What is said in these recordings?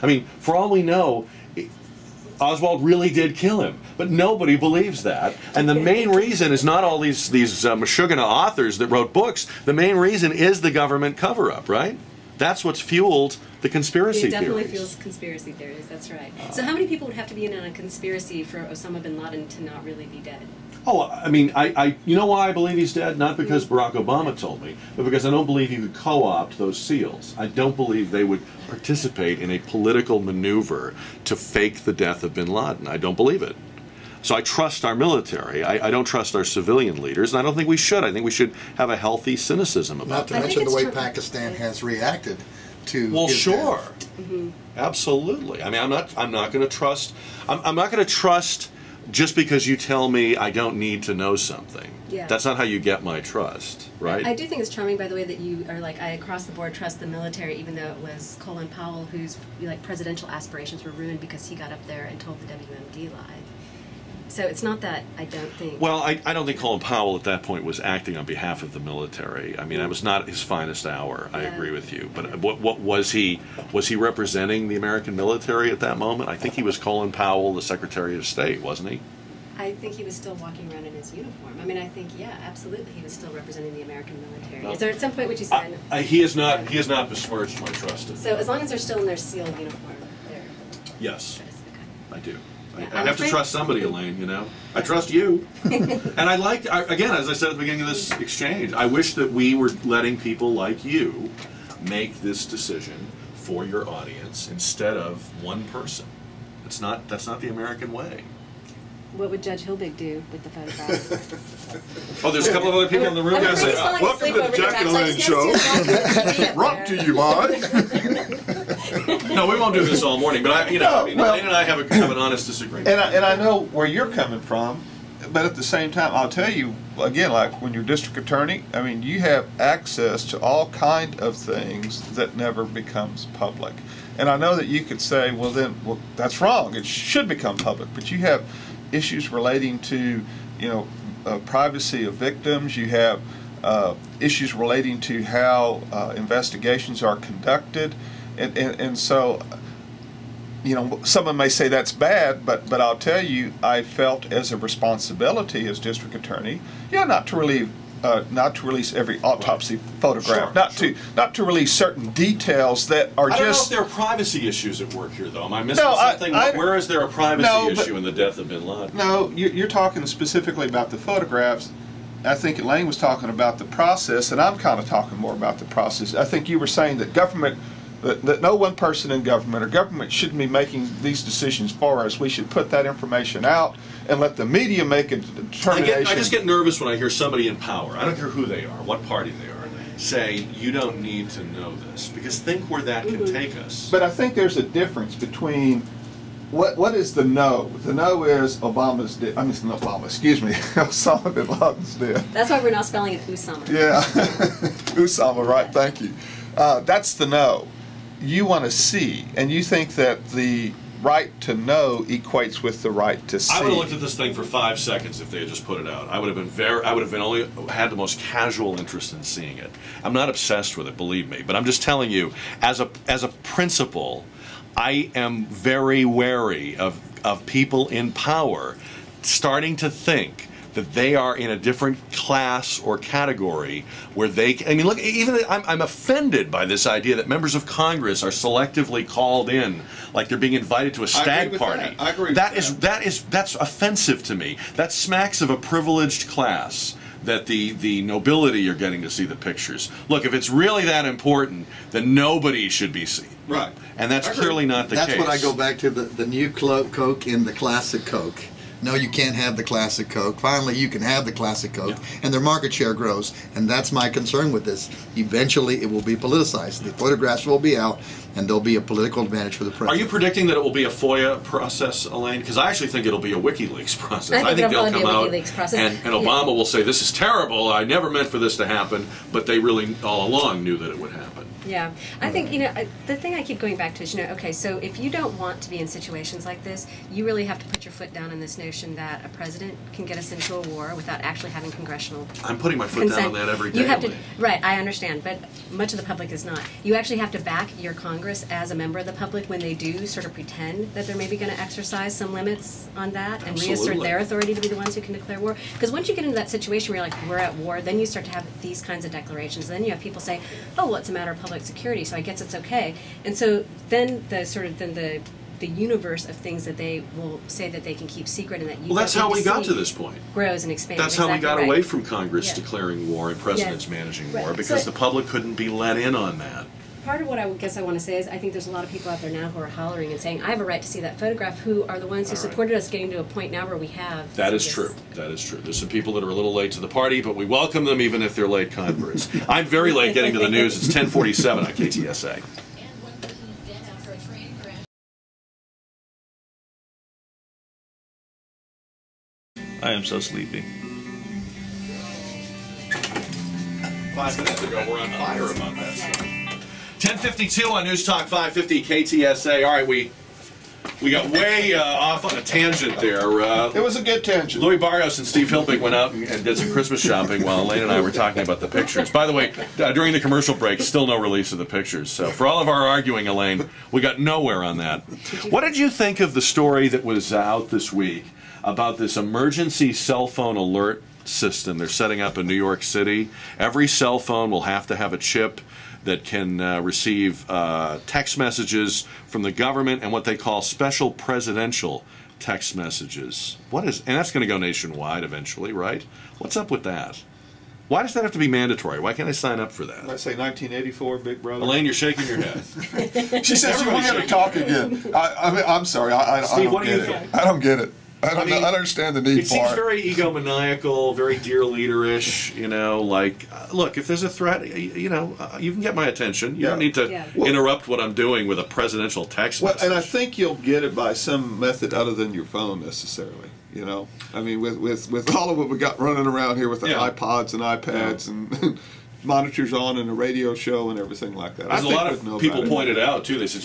I mean, for all we know, Oswald really did kill him, but nobody believes that. And the main reason is not all these Meshuggah authors that wrote books. The main reason is the government cover-up, right? That's what's fueled the conspiracy theories. It definitely fuels conspiracy theories, that's right. So how many people would have to be in on a conspiracy for Osama bin Laden to not really be dead? Oh, I mean, you know why I believe he's dead? Not because Barack Obama told me, but because I don't believe you could co-opt those SEALs. I don't believe they would participate in a political maneuver to fake the death of bin Laden. I don't believe it. So I trust our military. I don't trust our civilian leaders, and I don't think we should. I think we should have a healthy cynicism about that. Not to mention the way Pakistan has reacted to. Well, sure, Mm-hmm. Absolutely. I mean, I'm not going to trust. I'm not going to trust just because you tell me I don't need to know something. Yeah. That's not how you get my trust, right? I do think it's charming, by the way, that you are like, I across the board trust the military, even though it was Colin Powell whose presidential aspirations were ruined because he got up there and told the WMD lie. So it's not that I don't think... Well, I don't think Colin Powell at that point was acting on behalf of the military. I mean, that was not his finest hour. I agree with you. But what was he representing the American military at that moment? I think he was Colin Powell, the Secretary of State, wasn't he? I think he was still walking around in his uniform. I mean, I think, yeah, absolutely, he was still representing the American military. No. Is there at some point which you said... He has not besmirched my trust. So as long as they're still in their SEAL uniform, they're... Yes, I do. Yeah, I have to trust somebody, Elaine, you know. I trust you. And again, as I said at the beginning of this exchange, I wish that we were letting people like you make this decision for your audience instead of one person. That's not the American way. What would Judge Hilbig do with the photograph? Oh, there's a couple of other people in the room. Welcome to the Jack and Elaine show. Brought to you by... No, we won't do this all morning, but Elaine and I have an honest disagreement. And I know where you're coming from, but at the same time, I'll tell you, again, like when you're district attorney, I mean, you have access to all kind of things that never becomes public. And I know that you could say, well, that's wrong. It should become public. But you have issues relating to, privacy of victims. You have issues relating to how investigations are conducted. And so, someone may say that's bad, but I'll tell you, I felt as a responsibility as district attorney, not to release every autopsy photograph, not to release certain details that are I don't know if there are privacy issues at work here, though. Am I missing something? Where is there a privacy issue in the death of bin Laden? No, you're talking specifically about the photographs. I think Elaine was talking about the process, and I'm kind of talking more about the process. I think you were saying that that no one person in government or government shouldn't be making these decisions for us. We should put that information out and let the media make a determination. I just get nervous when I hear somebody in power, I don't care who they are, what party they are, say, you don't need to know this, because think where that can take us. But I think there's a difference between what is the no? The no is Obama's dead. I mean, not Obama, excuse me, Osama bin Laden's dead. That's why we're now spelling it Usama. Yeah, Usama, right, thank you. That's the no. You want to see, and you think that the right to know equates with the right to see. I would have looked at this thing for 5 seconds if they had just put it out. I would have only had the most casual interest in seeing it. I'm not obsessed with it, believe me, but I'm just telling you, as a principle, I am very wary of people in power starting to think that they are in a different class or category where I mean, look, even I'm offended by this idea that members of Congress are selectively called in, like they're being invited to a stag party. I agree with that. That's offensive to me. That smacks of a privileged class. That the nobility are getting to see the pictures. Look, if it's really that important, then nobody should be seen. Right. And that's clearly not the case. That's what I go back to, the new Coke in the classic Coke. No, you can't have the classic Coke. Finally, you can have the classic Coke, and their market share grows. And that's my concern with this. Eventually, it will be politicized. The photographs will be out, and there'll be a political advantage for the president. Are you predicting that it will be a FOIA process, Elaine? Because I actually think it'll be a WikiLeaks process. I think they'll come out, process. and Obama will say, this is terrible, I never meant for this to happen, but they really, all along, knew that it would happen. Yeah, I think, the thing I keep going back to is, okay, so if you don't want to be in situations like this, you really have to put your foot down in this notion that a president can get us into a war without actually having congressional I'm putting my foot down on that every day. You have to, Elaine. right, I understand, but much of the public is not. You actually have to back your Congress as a member of the public when they do sort of pretend that they're maybe going to exercise some limits on that and reassert Absolutely. their authority to be the ones who can declare war. Because once you get into that situation where you're like, we're at war, then you start to have these kinds of declarations. Then you have people say, oh, well, it's a matter of public security, so I guess it's okay. And so then the universe of things that they will say that they can keep secret and that you Well, that's how we got to this point. grows and expands. That's how we got Exactly away right. from Congress Yeah. declaring war and presidents managing war, Right. because So- the public couldn't be let in on that. Part of what I guess I want to say is I think there's a lot of people out there now who are hollering and saying, I have a right to see that photograph, who are the ones who All right. supported us getting to a point now where we have. That is this- true. That is true. There's some people that are a little late to the party, but we welcome them even if they're late converts. I'm very late getting to the news. It's 10:47 on KTSA. And one person is dead after a train crash. I am so sleepy. 5 minutes ago, we're on fire about that stuff. 10:52 on News Talk 550 KTSA. All right, we got way off on a tangent there. It was a good tangent. Louis Barrios and Steve Hilbig went out and did some Christmas shopping while Elaine and I were talking about the pictures. By the way, during the commercial break, still no release of the pictures. So for all of our arguing, Elaine, we got nowhere on that. What did you think of the story that was out this week about this emergency cell phone alert system they're setting up in New York City? Every cell phone will have to have a chip that can receive text messages from the government and what they call special presidential text messages. And that's going to go nationwide eventually, right? What's up with that? Why does that have to be mandatory? Why can't I sign up for that? I say 1984, Big Brother. Elaine, you're shaking your head. She says you want me to shaking. talk again. I'm sorry. I Steve, don't what do get you it. think? I don't get it. I don't mean, understand the need It seems for it. very egomaniacal, very dear leader-ish, look, if there's a threat, you can get my attention. You don't need to Yeah. interrupt what I'm doing with a presidential text Well, message. and I think you'll get it by some method other than your phone necessarily. I mean, with all of what we got running around here with the Yeah. iPods and iPads and monitors on and a radio show and everything like that. As a lot we'd know of people about it. pointed out, too, they said,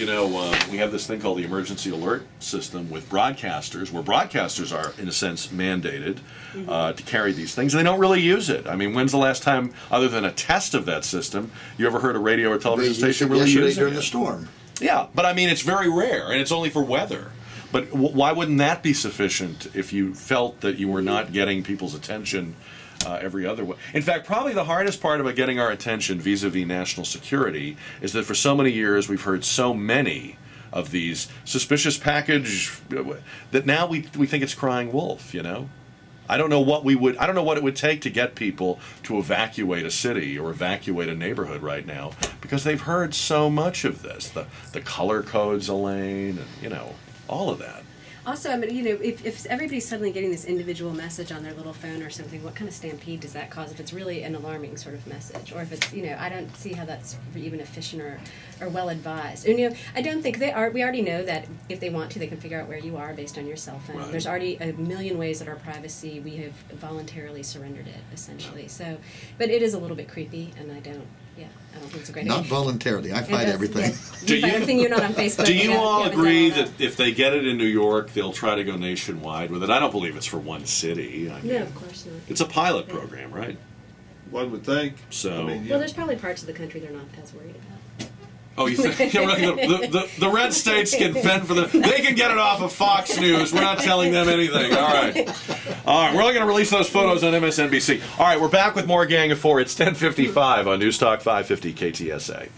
we have this thing called the emergency alert system with broadcasters, where broadcasters are, in a sense, mandated to carry these things, and they don't really use it. I mean, when's the last time, other than a test of that system, you ever heard a radio or television station really yesterday using during it? the storm. Yeah, but I mean, it's very rare, and it's only for weather. But why wouldn't that be sufficient if you felt that you were not getting people's attention every other way? In fact, probably the hardest part about getting our attention vis-a-vis national security is that for so many years we've heard so many of these suspicious package that now we think it's crying wolf, I don't know what it would take to get people to evacuate a city or evacuate a neighborhood right now, because they've heard so much of this, the color codes, Elaine, and all of that. Also, I mean, if everybody's suddenly getting this individual message on their little phone or something, what kind of stampede does that cause if it's really an alarming sort of message? Or if it's, I don't see how that's even efficient or well advised. And, I don't think we already know that if they want to, they can figure out where you are based on your cell phone. Right. There's already a million ways that our privacy, we have voluntarily surrendered it, essentially. So, but it is a little bit creepy, and I don't think it's a great Not idea. voluntarily. I And fight that's- everything. yeah. Do You fight you- everything you're not on Facebook. Do you all haven't agree done all that if they get it in New York, they'll try to go nationwide with it? I don't believe it's for one city. I mean, No, of course not. it's a pilot program, right? One would think. So- I mean, Well, there's probably parts of the country they're not as worried about. Oh, you think the red states can fend for them? They can get it off of Fox News. We're not telling them anything. All right. We're only going to release those photos on MSNBC. All right, we're back with more Gang of Four. It's 10:55 on News Talk 550 KTSA.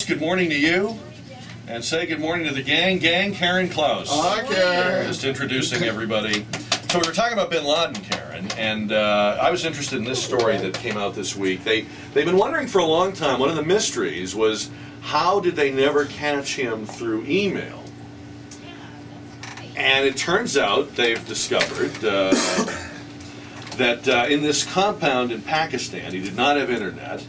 Good morning to you, and say good morning to the gang. Karen Klaus. Hi, Karen. Just introducing everybody. So we were talking about Bin Laden, Karen, and I was interested in this story that came out this week. They've been wondering for a long time. One of the mysteries was, how did they never catch him through email? And it turns out they've discovered that in this compound in Pakistan, he did not have internet,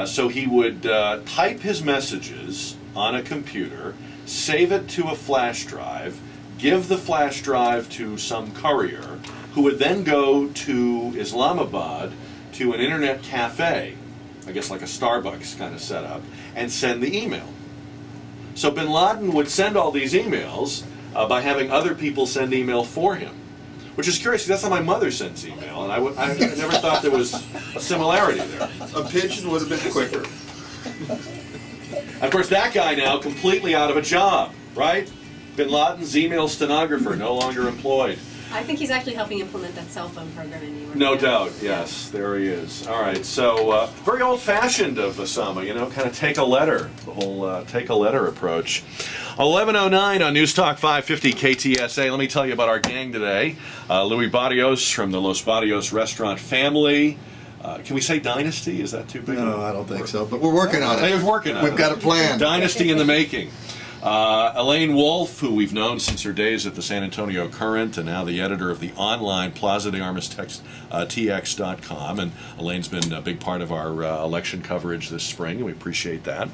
so he would type his messages on a computer, save it to a flash drive, give the flash drive to some courier, who would then go to Islamabad to an internet cafe, I guess like a Starbucks kind of setup, and send the email. So bin Laden would send all these emails by having other people send email for him, which is curious because that's how my mother sends email, and I never thought there was a similarity there. A pigeon would have been quicker. Of course, that guy now completely out of a job, right? Bin Laden's email stenographer, no longer employed. I think he's actually helping implement that cell phone program in New York. No doubt, yes, there he is. All right, so very old-fashioned of Osama, you know, kind of take a letter, the whole take a letter approach. 11:09 on News Talk 550 KTSA. Let me tell you about our gang today. Louis Barrios from the Los Barrios restaurant family. Can we say dynasty? Is that too big? No, I don't think so, but we're working on it. We're working on it. We've got a plan. Dynasty in the making. Elaine Wolff, who we've known since her days at the San Antonio Current, and now the editor of the online Plaza de Armas TX.com. And Elaine's been a big part of our election coverage this spring, and we appreciate that.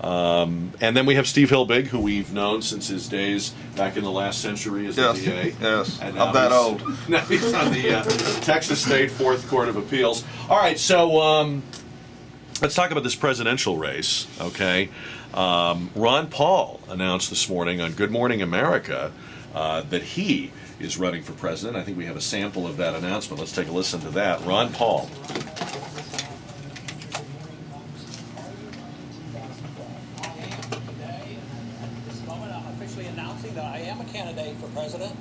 And then we have Steve Hilbig, who we've known since his days back in the last century as the DA. Yes, And I'm that old. Now he's on the Texas State Fourth Court of Appeals. All right, so let's talk about this presidential race, okay? Ron Paul announced this morning on Good Morning America that he is running for president. I think we have a sample of that announcement. Let's take a listen to that. Ron Paul. I'm officially announcing that I am a candidate for president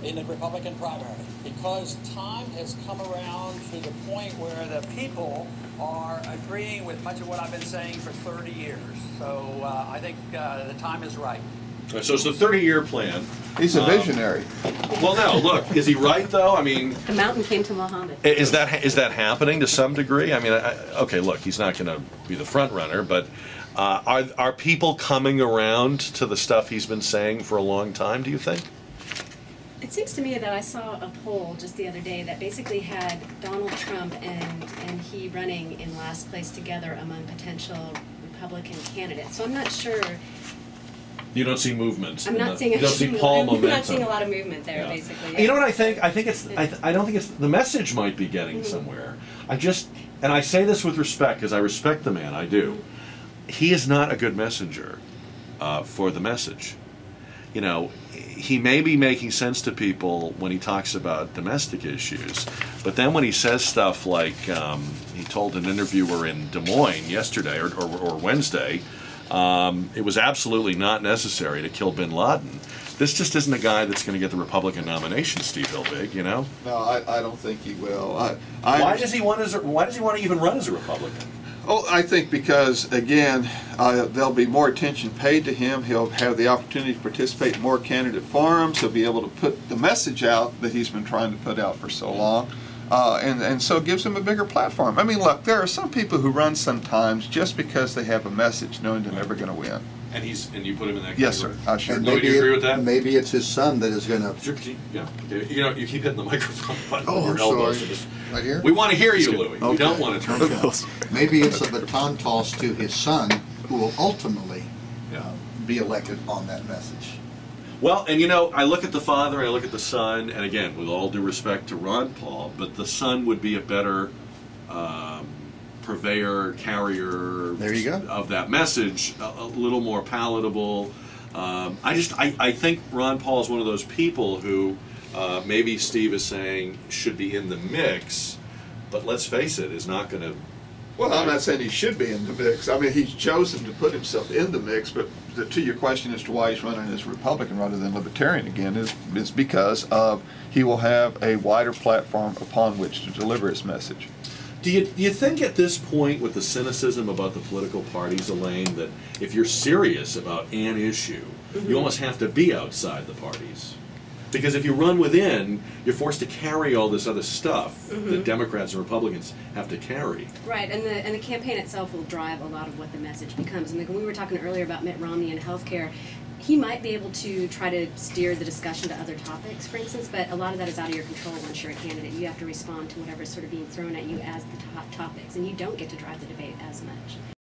in the Republican primary because time has come around to the point where the people are agreeing with much of what I've been saying for 30 years. So I think the time is right. So it's the 30-year plan. He's a visionary. Well, no, look, is he right, though? I mean... The mountain came to Muhammad. Is that happening to some degree? I mean, okay, look, he's not going to be the front runner, but are people coming around to the stuff he's been saying for a long time, do you think? It seems to me that I saw a poll just the other day that basically had Donald Trump and he running in last place together among potential Republican candidates. So I'm not sure. You don't see movement. I'm not seeing. You don't see Paul momentum. I'm not seeing a lot of movement there, Yeah. basically. Yeah. You know what I think? I think it's. I don't think it's. The message might be getting somewhere. And I say this with respect because I respect the man. I do. He is not a good messenger for the message. You know, he may be making sense to people when he talks about domestic issues, but then when he says stuff like he told an interviewer in Des Moines yesterday or Wednesday, it was absolutely not necessary to kill bin Laden. This just isn't a guy that's going to get the Republican nomination, Steve Hilbig, you know? No, I don't think he will. Why does he want to even run as a Republican? Oh, I think because, again, there'll be more attention paid to him. He'll have the opportunity to participate in more candidate forums. He'll be able to put the message out that he's been trying to put out for so long. And so it gives him a bigger platform. I mean, look, there are some people who run sometimes just because they have a message knowing they're never going to win. And you put him in that category? Yes, sir. I sure. Louis, do you agree with that? Maybe it's his son that is going to... Yeah. You know, you keep hitting the microphone button Oh, with I'm your elbows. sorry. So just- Right here? We want to hear you, Louis. We Okay. don't want to turn it off. Maybe it's a baton toss to his son, who will ultimately Yeah. be elected on that message. Well, and you know, I look at the father, I look at the son, and again, with all due respect to Ron Paul, but the son would be a better purveyor, carrier There you go. of that message, a little more palatable. I think Ron Paul is one of those people who maybe Steve is saying should be in the mix, but let's face it, is not going to. Well, I'm not saying he should be in the mix. I mean, he's chosen to put himself in the mix, but to your question as to why he's running as Republican rather than Libertarian again is because of he will have a wider platform upon which to deliver his message. Do you think at this point, with the cynicism about the political parties, Elaine, that if you're serious about an issue, you almost have to be outside the parties? Because if you run within, you're forced to carry all this other stuff that Democrats and Republicans have to carry. Right, and the campaign itself will drive a lot of what the message becomes. And when we were talking earlier about Mitt Romney and healthcare, he might be able to try to steer the discussion to other topics, for instance, but a lot of that is out of your control once you're a candidate. You have to respond to whatever's sort of being thrown at you as the top topics, and you don't get to drive the debate as much.